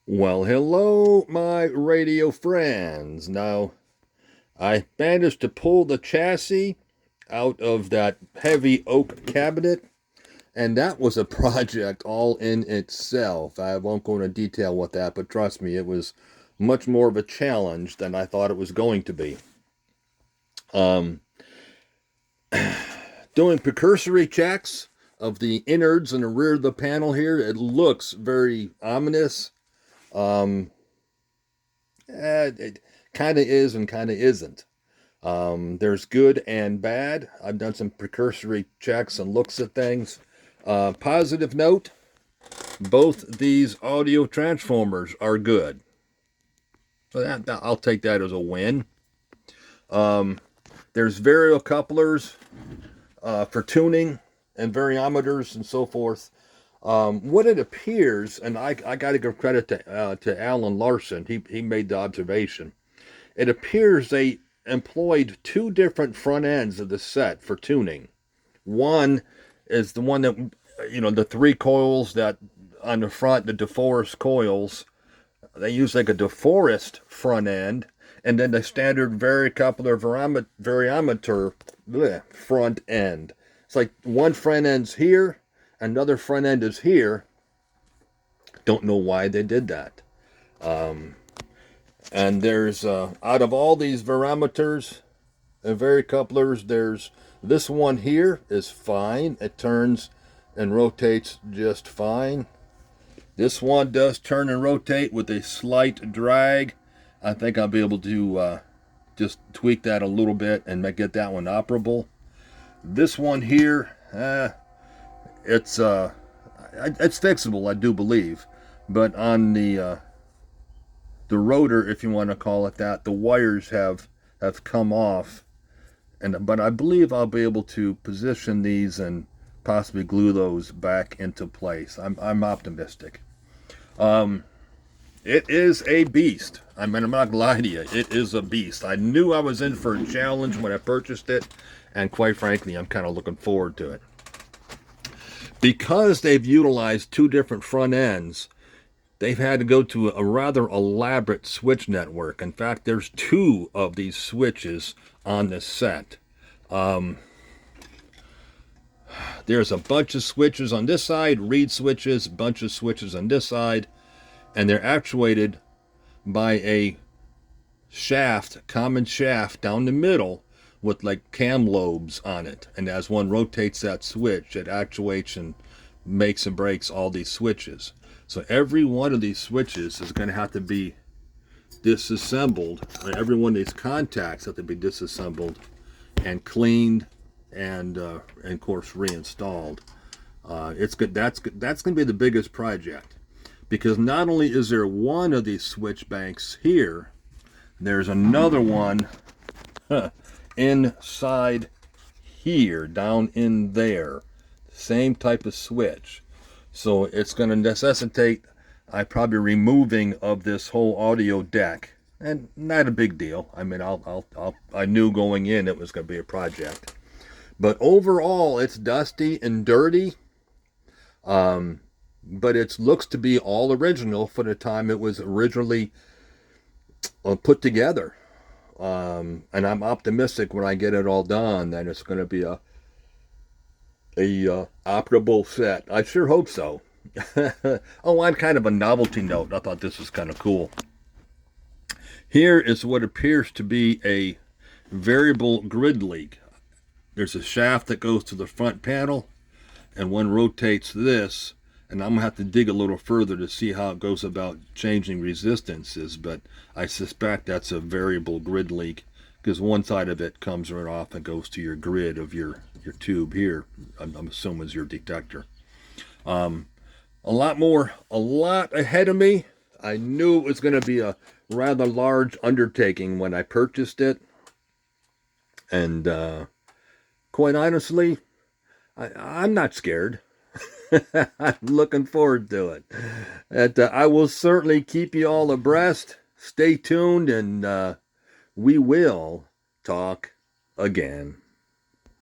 Well, hello, my radio friends. Now, I managed to pull the chassis out of that heavy oak cabinet, and that was a project all in itself. I won't go into detail with that, but trust me, it was much more of a challenge than I thought it was going to be. Um, Doing precursory checks of the innards and the rear of the panel here, it looks very ominous. Um, it kind of is and kind of isn't. There's good and bad. I've done some precursory checks and looks at things. Positive note, both these audio transformers are good. So I'll take that as a win. Um, there's variable couplers for tuning and variometers and so forth. What it appears, and I got to give credit to Alan Larson, he made the observation. It appears they employed two different front ends of the set for tuning. One is the one that, the three coils that on the front, the DeForest coils, they use like a DeForest front end, and then the standard varicoupler variometer front end. It's like one front end's here, another front end is here. Don't know why they did that. And there's, out of all these variometers and varicouplers, there's this one here is fine. It turns and rotates just fine. This one does turn and rotate with a slight drag. I think I'll be able to just tweak that a little bit and get that one operable. This one here, it's fixable, I do believe, but on the rotor, if you want to call it that, the wires have come off, but I believe I'll be able to position these and possibly glue those back into place. I'm optimistic. It is a beast. I mean, I'm not gonna lie to you. It is a beast. I knew I was in for a challenge when I purchased it, and quite frankly, I'm kind of looking forward to it. Because they've utilized two different front ends, they've had to go to a rather elaborate switch network. In fact, there's two of these switches on this set. There's a bunch of switches on this side, reed switches, bunch of switches on this side, and they're actuated by a shaft, common shaft down the middle with like cam lobes on it. And as one rotates that switch, it actuates and makes and breaks all these switches. So every one of these switches is going to have to be disassembled. Every one of these contacts have to be disassembled and cleaned and of course reinstalled. It's good. That's going to be the biggest project, because not only is there one of these switch banks here, there's another one inside here, down in there. Same type of switch. So it's going to necessitate I probably removing of this whole audio deck, and not a big deal. I mean, I knew going in it was going to be a project, but overall it's dusty and dirty. But it looks to be all original for the time it was originally put together. And I'm optimistic when I get it all done that it's going to be a operable set. I sure hope so. Oh, on kind of a novelty note, I thought this was kind of cool. Here is what appears to be a variable grid leak. There's a shaft that goes to the front panel, and one rotates this, and I'm going to have to dig a little further to see how it goes about changing resistances, but I suspect that's a variable grid leak, because one side of it comes right off and goes to your grid of your tube here. I'm assuming is your detector. A lot ahead of me. I knew it was going to be a rather large undertaking when I purchased it, and quite honestly, I'm not scared. I'm looking forward to it. And, I will certainly keep you all abreast. Stay tuned, and we will talk again.